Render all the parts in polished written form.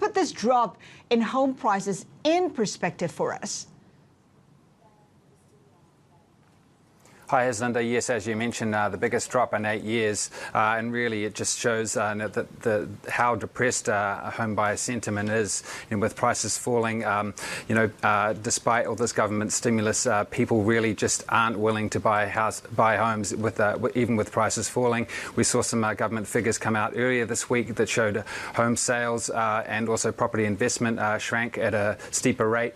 put this drop in home prices in perspective for us? Hi, Linda. Yes, as you mentioned, the biggest drop in 8 years, and really it just shows how depressed home buyer sentiment is. With prices falling, despite all this government stimulus, people really just aren't willing to buy homes even with prices falling. We saw some government figures come out earlier this week that showed home sales and also property investment shrank at a steeper rate.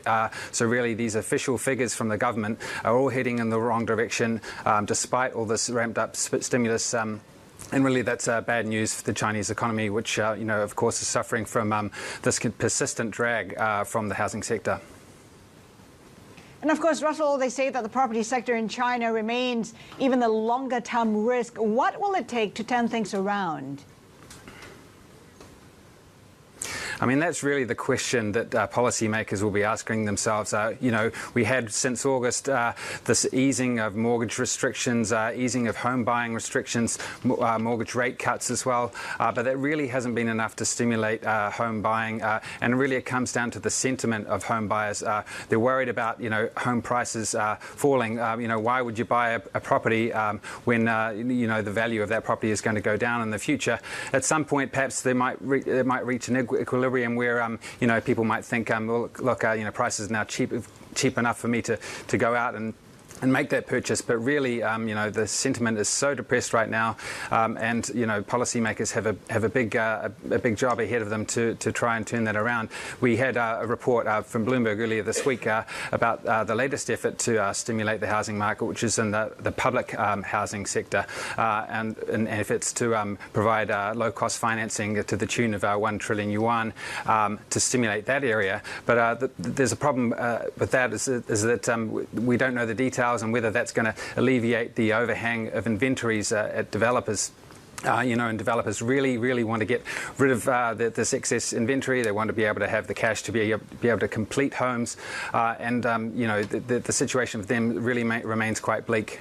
So really, these official figures from the government are all heading in the wrong direction. Despite all this ramped up stimulus, and really that's bad news for the Chinese economy, which, of course, is suffering from this persistent drag from the housing sector. And of course, Russell, they say that the property sector in China remains even the longer-term risk. What will it take to turn things around? I mean, that's really the question that policymakers will be asking themselves. We had since August this easing of mortgage restrictions, easing of home buying restrictions, mortgage rate cuts as well. But that really hasn't been enough to stimulate home buying. And really it comes down to the sentiment of home buyers. They're worried about, home prices falling. Why would you buy a property when, the value of that property is going to go down in the future? At some point, perhaps they might reach an equilibrium where people might think, prices are now cheap enough for me to go out and make that purchase. But really, the sentiment is so depressed right now, and policymakers have a big job ahead of them to try and turn that around. We had a report from Bloomberg earlier this week about the latest effort to stimulate the housing market, which is in the public housing sector, and efforts to provide low-cost financing to the tune of 1 trillion yuan to stimulate that area. But there's a problem with that is that we don't know the details and whether that's going to alleviate the overhang of inventories at developers. And developers really want to get rid of this excess inventory. They want to be able to have the cash to be able to complete homes, and the situation for them really remains quite bleak.